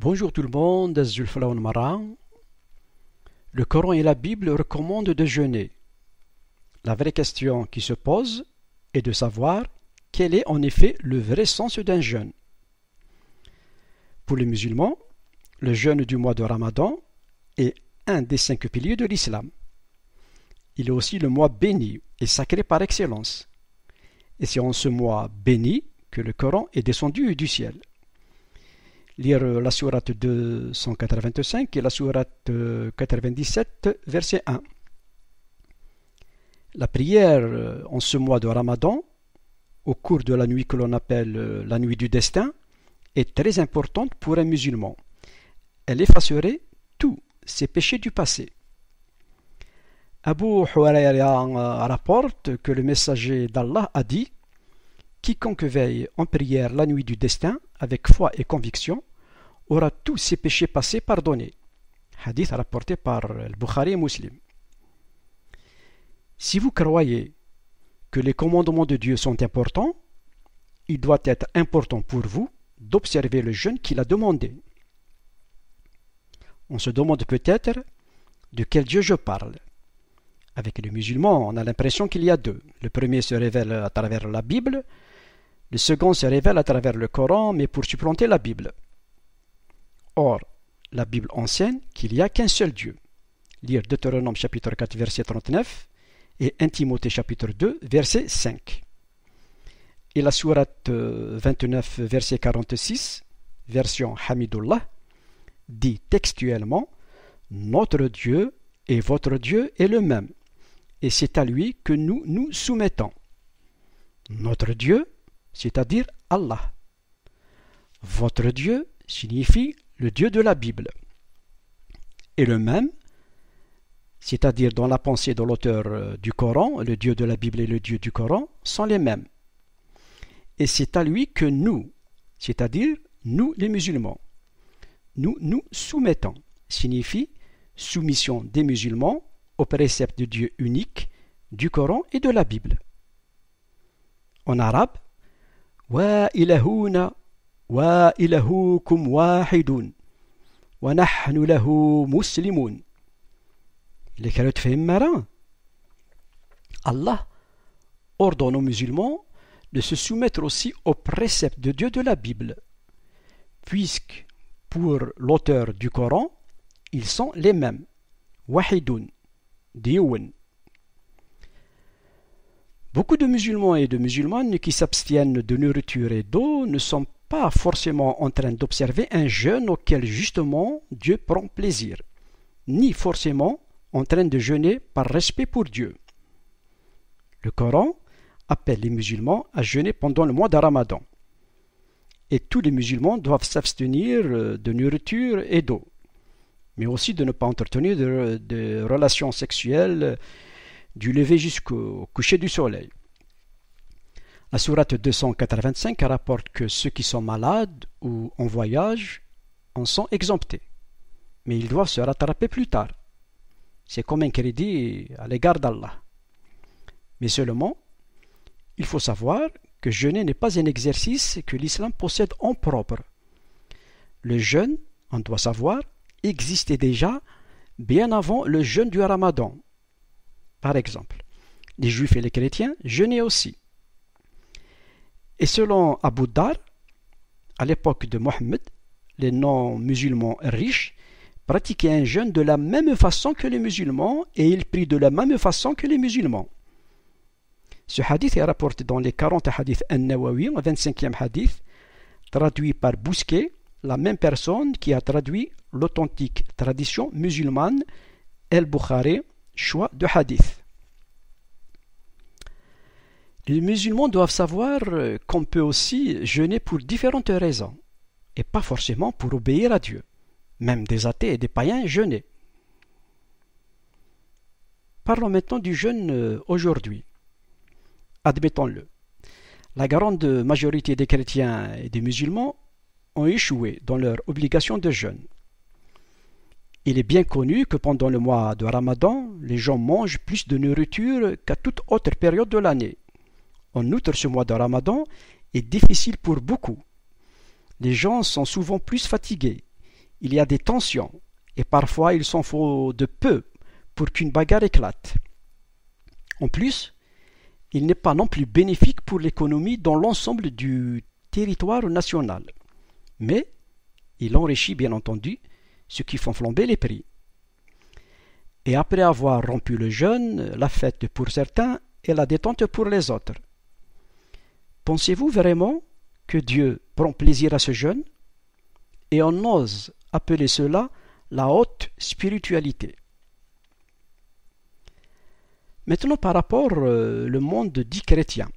Bonjour tout le monde, Zulflaoun Mara. Le Coran et la Bible recommandent de jeûner. La vraie question qui se pose est de savoir quel est en effet le vrai sens d'un jeûne. Pour les musulmans, le jeûne du mois de Ramadan est un des 5 piliers de l'islam. Il est aussi le mois béni et sacré par excellence. Et c'est en ce mois béni que le Coran est descendu du ciel. Lire la sourate 285 et la sourate 97, verset 1. La prière en ce mois de Ramadan, au cours de la nuit que l'on appelle la nuit du destin, est très importante pour un musulman. Elle effacerait tous ses péchés du passé. Abu Huraira rapporte que le messager d'Allah a dit: quiconque veille en prière la nuit du destin avec foi et conviction aura tous ses péchés passés pardonnés. Hadith rapporté par Al-Bukhari et Muslim. Si vous croyez que les commandements de Dieu sont importants, il doit être important pour vous d'observer le jeûne qu'il a demandé. On se demande peut-être de quel Dieu je parle. Avec les musulmans, on a l'impression qu'il y a deux. Le premier se révèle à travers la Bible, le second se révèle à travers le Coran, mais pour supplanter la Bible. Or, la Bible enseigne qu'il n'y a qu'un seul Dieu. Lire Deutéronome chapitre 4, verset 39 et 1 Timothée chapitre 2, verset 5. Et la sourate 29, verset 46, version Hamidullah, dit textuellement: notre Dieu et votre Dieu est le même, et c'est à lui que nous nous soumettons. Notre Dieu, c'est-à-dire Allah. Votre Dieu signifie le Dieu de la Bible. Et le même, c'est-à-dire dans la pensée de l'auteur du Coran, le Dieu de la Bible et le Dieu du Coran sont les mêmes. Et c'est à lui que nous, c'est-à-dire nous les musulmans, nous nous soumettons, signifie soumission des musulmans aux préceptes de Dieu unique, du Coran et de la Bible. En arabe, wa ilahuna wa ilahukum wahidun wa nahnu lahu muslimun. Allah ordonne aux musulmans de se soumettre aussi aux préceptes de Dieu de la Bible, puisque pour l'auteur du Coran, ils sont les mêmes. Wahidun, diwan. Beaucoup de musulmans et de musulmanes qui s'abstiennent de nourriture et d'eau ne sont pas forcément en train d'observer un jeûne auquel justement Dieu prend plaisir, ni forcément en train de jeûner par respect pour Dieu. Le Coran appelle les musulmans à jeûner pendant le mois de Ramadan. Et tous les musulmans doivent s'abstenir de nourriture et d'eau, mais aussi de ne pas entretenir de relations sexuelles du lever jusqu'au coucher du soleil. La sourate 285 rapporte que ceux qui sont malades ou en voyage en sont exemptés, mais ils doivent se rattraper plus tard. C'est comme un crédit à l'égard d'Allah. Mais seulement, il faut savoir que jeûner n'est pas un exercice que l'islam possède en propre. Le jeûne, on doit savoir, existait déjà bien avant le jeûne du Ramadan. Par exemple, les Juifs et les chrétiens jeûnaient aussi. Et selon Abu Dar, à l'époque de Mohammed, les non-musulmans riches pratiquaient un jeûne de la même façon que les musulmans et ils prient de la même façon que les musulmans. Ce hadith est rapporté dans les 40 hadiths An-Nawawi, le 25e hadith, traduit par Bousquet, la même personne qui a traduit l'authentique tradition musulmane El-Bukhari, choix de hadith. Les musulmans doivent savoir qu'on peut aussi jeûner pour différentes raisons, et pas forcément pour obéir à Dieu. Même des athées et des païens jeûnaient. Parlons maintenant du jeûne aujourd'hui. Admettons-le. La grande majorité des chrétiens et des musulmans ont échoué dans leur obligation de jeûne. Il est bien connu que pendant le mois de Ramadan, les gens mangent plus de nourriture qu'à toute autre période de l'année. En outre, ce mois de Ramadan est difficile pour beaucoup. Les gens sont souvent plus fatigués. il y a des tensions, et parfois il s'en faut de peu pour qu'une bagarre éclate. En plus, il n'est pas non plus bénéfique pour l'économie dans l'ensemble du territoire national, mais il enrichit bien entendu ceux qui font flamber les prix. Et après avoir rompu le jeûne, la fête pour certains et la détente pour les autres. Pensez-vous vraiment que Dieu prend plaisir à ce jeûne? Et on ose appeler cela la haute spiritualité. Maintenant, par rapport le monde dit chrétien,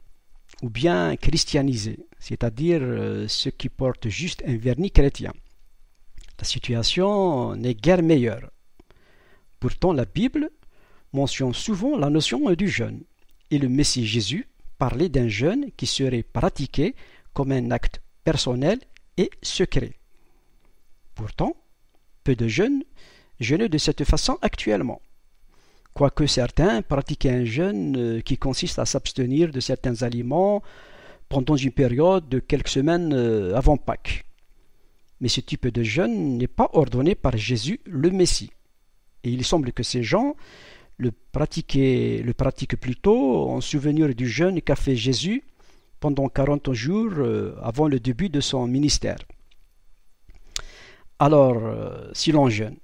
ou bien christianisé, c'est-à-dire ceux qui portent juste un vernis chrétien. La situation n'est guère meilleure. Pourtant, la Bible mentionne souvent la notion du jeûne, et le Messie Jésus parlait d'un jeûne qui serait pratiqué comme un acte personnel et secret. Pourtant, peu de jeunes jeûnent de cette façon actuellement, quoique certains pratiquent un jeûne qui consiste à s'abstenir de certains aliments pendant une période de quelques semaines avant Pâques. Mais ce type de jeûne n'est pas ordonné par Jésus le Messie. Et il semble que ces gens le pratiquent plutôt en souvenir du jeûne qu'a fait Jésus pendant 40 jours avant le début de son ministère. Alors, si l'on jeûne,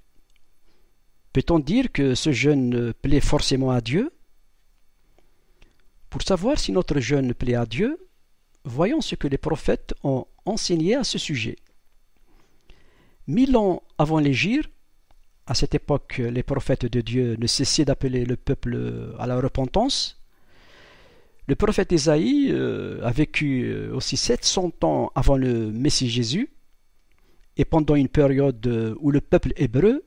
peut-on dire que ce jeûne plaît forcément à Dieu? Pour savoir si notre jeûne plaît à Dieu, voyons ce que les prophètes ont enseigné à ce sujet. 1000 ans avant l'Hégire, à cette époque, les prophètes de Dieu ne cessaient d'appeler le peuple à la repentance. Le prophète Ésaïe a vécu aussi 700 ans avant le Messie Jésus, et pendant une période où le peuple hébreu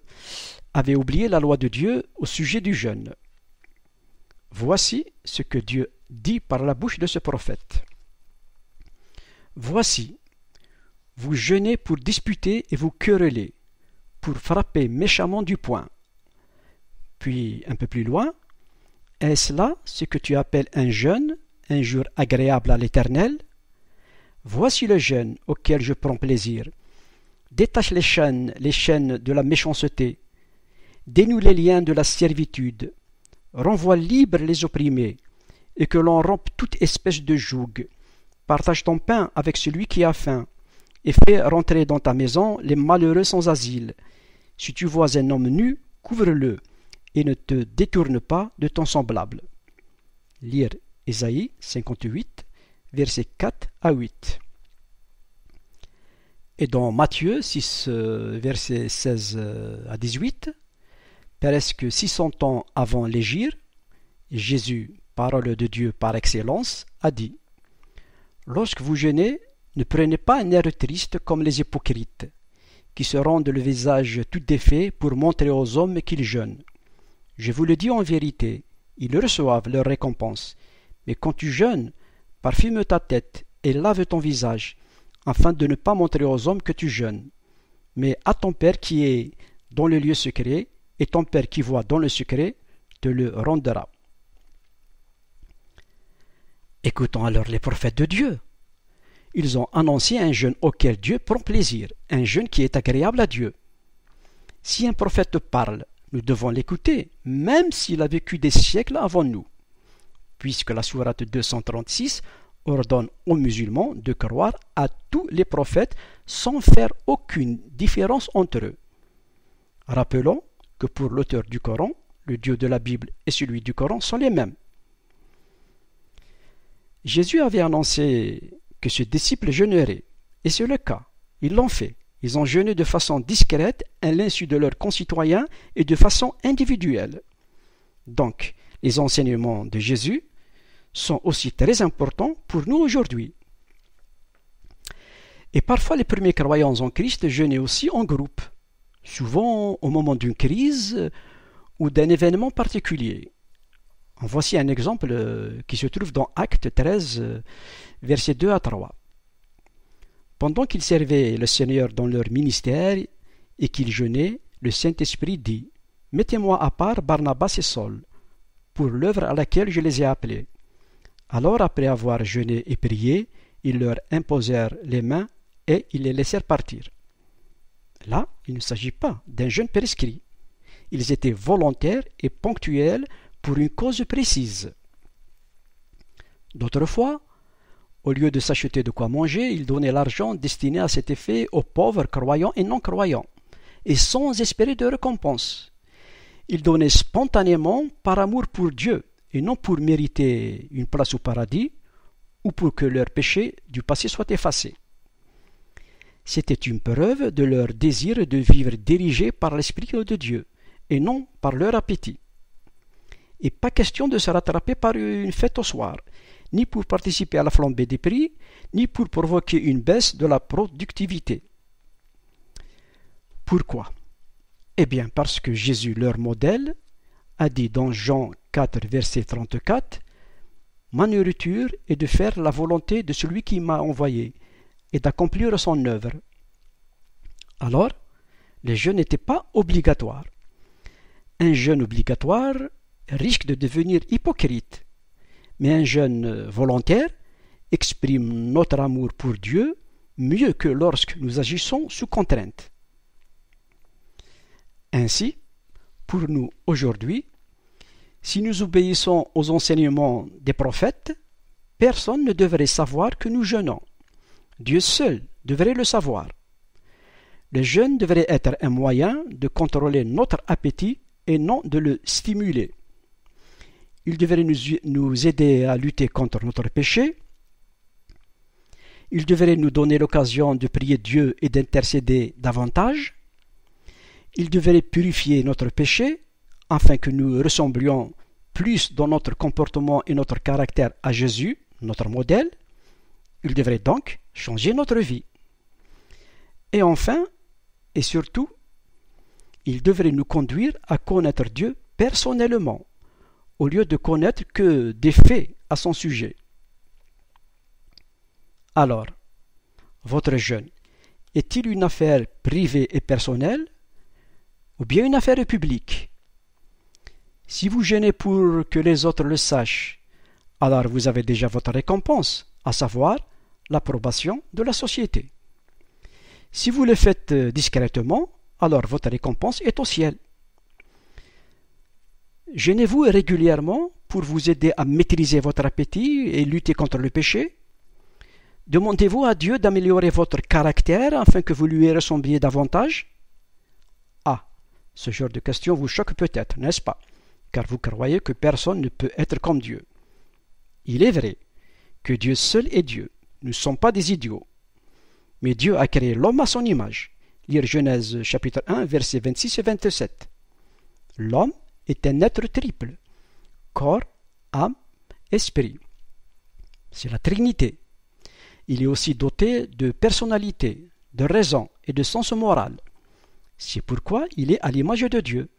avait oublié la loi de Dieu au sujet du jeûne. Voici ce que Dieu dit par la bouche de ce prophète. Voici, vous jeûnez pour disputer et vous quereller, pour frapper méchamment du poing. Puis, un peu plus loin, est-ce là ce que tu appelles un jeûne, un jour agréable à l'Éternel? Voici le jeûne auquel je prends plaisir. Détache les chaînes de la méchanceté. Dénoue les liens de la servitude. Renvoie libres les opprimés, et que l'on rompe toute espèce de joug. Partage ton pain avec celui qui a faim, et fais rentrer dans ta maison les malheureux sans asile. Si tu vois un homme nu, couvre-le, et ne te détourne pas de ton semblable. Lire Ésaïe 58, versets 4 à 8. Et dans Matthieu 6, versets 16 à 18, presque 600 ans avant l'Hégire, Jésus, parole de Dieu par excellence, a dit: lorsque vous jeûnez, ne prenez pas un air triste comme les hypocrites, qui se rendent le visage tout défait pour montrer aux hommes qu'ils jeûnent. Je vous le dis en vérité, ils reçoivent leur récompense. Mais quand tu jeûnes, parfume ta tête et lave ton visage, afin de ne pas montrer aux hommes que tu jeûnes. Mais à ton Père qui est dans le lieu secret, et ton Père qui voit dans le secret te le rendra. Écoutons alors les prophètes de Dieu. Ils ont annoncé un jeûne auquel Dieu prend plaisir, un jeûne qui est agréable à Dieu. Si un prophète parle, nous devons l'écouter, même s'il a vécu des siècles avant nous, puisque la sourate 236 ordonne aux musulmans de croire à tous les prophètes sans faire aucune différence entre eux. Rappelons que pour l'auteur du Coran, le Dieu de la Bible et celui du Coran sont les mêmes. Jésus avait annoncé que ses disciples jeûneraient, et c'est le cas, ils l'ont fait. Ils ont jeûné de façon discrète à l'insu de leurs concitoyens et de façon individuelle. Donc, les enseignements de Jésus sont aussi très importants pour nous aujourd'hui. Et parfois, les premiers croyants en Christ jeûnaient aussi en groupe, souvent au moment d'une crise ou d'un événement particulier. En voici un exemple qui se trouve dans Actes 13, versets 2 à 3. Pendant qu'ils servaient le Seigneur dans leur ministère et qu'ils jeûnaient, le Saint-Esprit dit: mettez-moi à part Barnabas et Saul pour l'œuvre à laquelle je les ai appelés. Alors, après avoir jeûné et prié, ils leur imposèrent les mains et ils les laissèrent partir. Là, il ne s'agit pas d'un jeûne prescrit. Ils étaient volontaires et ponctuels pour une cause précise. D'autres fois, au lieu de s'acheter de quoi manger, ils donnaient l'argent destiné à cet effet aux pauvres croyants et non-croyants, et sans espérer de récompense. Ils donnaient spontanément par amour pour Dieu, et non pour mériter une place au paradis, ou pour que leurs péchés du passé soient effacés. C'était une preuve de leur désir de vivre dirigé par l'Esprit de Dieu, et non par leur appétit. Et pas question de se rattraper par une fête au soir, ni pour participer à la flambée des prix, ni pour provoquer une baisse de la productivité. Pourquoi? Eh bien parce que Jésus, leur modèle, a dit dans Jean 4, verset 34, « Ma nourriture est de faire la volonté de celui qui m'a envoyé et d'accomplir son œuvre. » Alors, les jeûnes n'étaient pas obligatoires. Un jeûne obligatoire risque de devenir hypocrite, mais un jeûne volontaire exprime notre amour pour Dieu mieux que lorsque nous agissons sous contrainte. Ainsi, pour nous aujourd'hui, si nous obéissons aux enseignements des prophètes, personne ne devrait savoir que nous jeûnons. Dieu seul devrait le savoir. Le jeûne devrait être un moyen de contrôler notre appétit et non de le stimuler. Il devrait nous aider à lutter contre notre péché. Il devrait nous donner l'occasion de prier Dieu et d'intercéder davantage. Il devrait purifier notre péché afin que nous ressemblions plus dans notre comportement et notre caractère à Jésus, notre modèle. Il devrait donc changer notre vie. Et enfin, et surtout, il devrait nous conduire à connaître Dieu personnellement, au lieu de connaître que des faits à son sujet. Alors, votre jeûne est-il une affaire privée et personnelle, ou bien une affaire publique? Si vous jeûnez pour que les autres le sachent, alors vous avez déjà votre récompense, à savoir l'approbation de la société. Si vous le faites discrètement, alors votre récompense est au ciel. Jeûnez-vous régulièrement pour vous aider à maîtriser votre appétit et lutter contre le péché? Demandez-vous à Dieu d'améliorer votre caractère afin que vous lui ressembliez davantage? Ah, ce genre de question vous choque peut-être, n'est-ce pas? Car vous croyez que personne ne peut être comme Dieu. Il est vrai que Dieu seul est Dieu. Nous ne sommes pas des idiots. Mais Dieu a créé l'homme à son image. Lire Genèse chapitre 1, versets 26 et 27. L'homme est un être triple. Corps, âme, esprit. C'est la Trinité. Il est aussi doté de personnalité, de raison et de sens moral. C'est pourquoi il est à l'image de Dieu,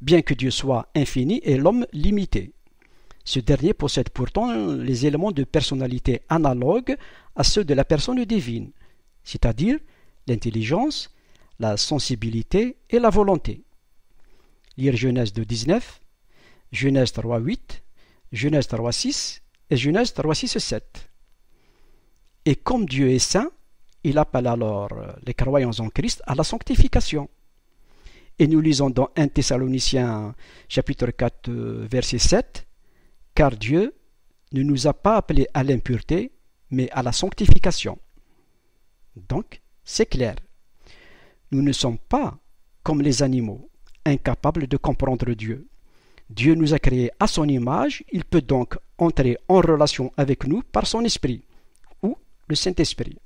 bien que Dieu soit infini et l'homme limité. Ce dernier possède pourtant les éléments de personnalité analogues à ceux de la personne divine, c'est-à-dire l'intelligence, la sensibilité et la volonté. Lire Genèse 2.19, Genèse 3.8, Genèse 3.6 et Genèse 3.6-7. Et comme Dieu est saint, il appelle alors les croyants en Christ à la sanctification. Et nous lisons dans 1 Thessaloniciens chapitre 4 verset 7, « Car Dieu ne nous a pas appelés à l'impureté, mais à la sanctification. » Donc, c'est clair. Nous ne sommes pas comme les animaux, incapables de comprendre Dieu. Dieu nous a créés à son image, il peut donc entrer en relation avec nous par son esprit, ou le Saint-Esprit.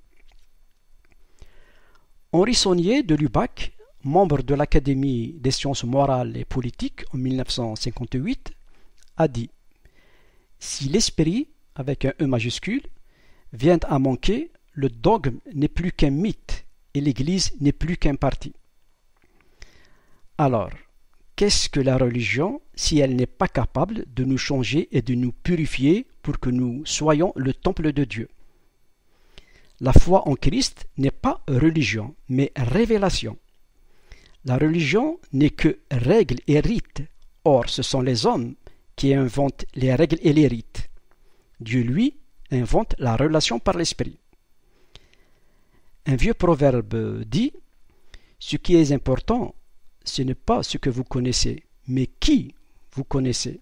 Henri Saunier de Lubac, membre de l'Académie des sciences morales et politiques en 1958, a dit « Si l'esprit, avec un E majuscule, vient à manquer, le dogme n'est plus qu'un mythe et l'Église n'est plus qu'un parti. » Alors, qu'est-ce que la religion si elle n'est pas capable de nous changer et de nous purifier pour que nous soyons le temple de Dieu? La foi en Christ n'est pas religion, mais révélation. La religion n'est que règles et rites. Or, ce sont les hommes qui inventent les règles et les rites. Dieu, lui, invente la relation par l'esprit. Un vieux proverbe dit Ce qui est important, ce n'est pas ce que vous connaissez, mais qui vous connaissez.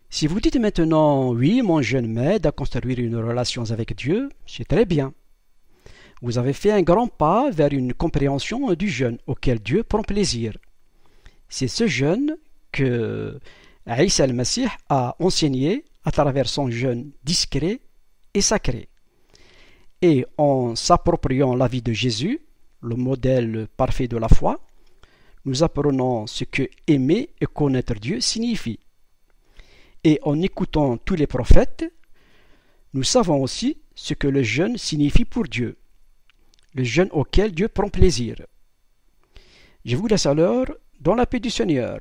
Si vous dites maintenant, oui, mon jeûne m'aide à construire une relation avec Dieu, c'est très bien. Vous avez fait un grand pas vers une compréhension du jeûne auquel Dieu prend plaisir. C'est ce jeûne que Isa al-Masih a enseigné à travers son jeûne discret et sacré. Et en s'appropriant la vie de Jésus, le modèle parfait de la foi, nous apprenons ce que aimer et connaître Dieu signifie. Et en écoutant tous les prophètes, nous savons aussi ce que le jeûne signifie pour Dieu, le jeûne auquel Dieu prend plaisir. Je vous laisse alors dans la paix du Seigneur.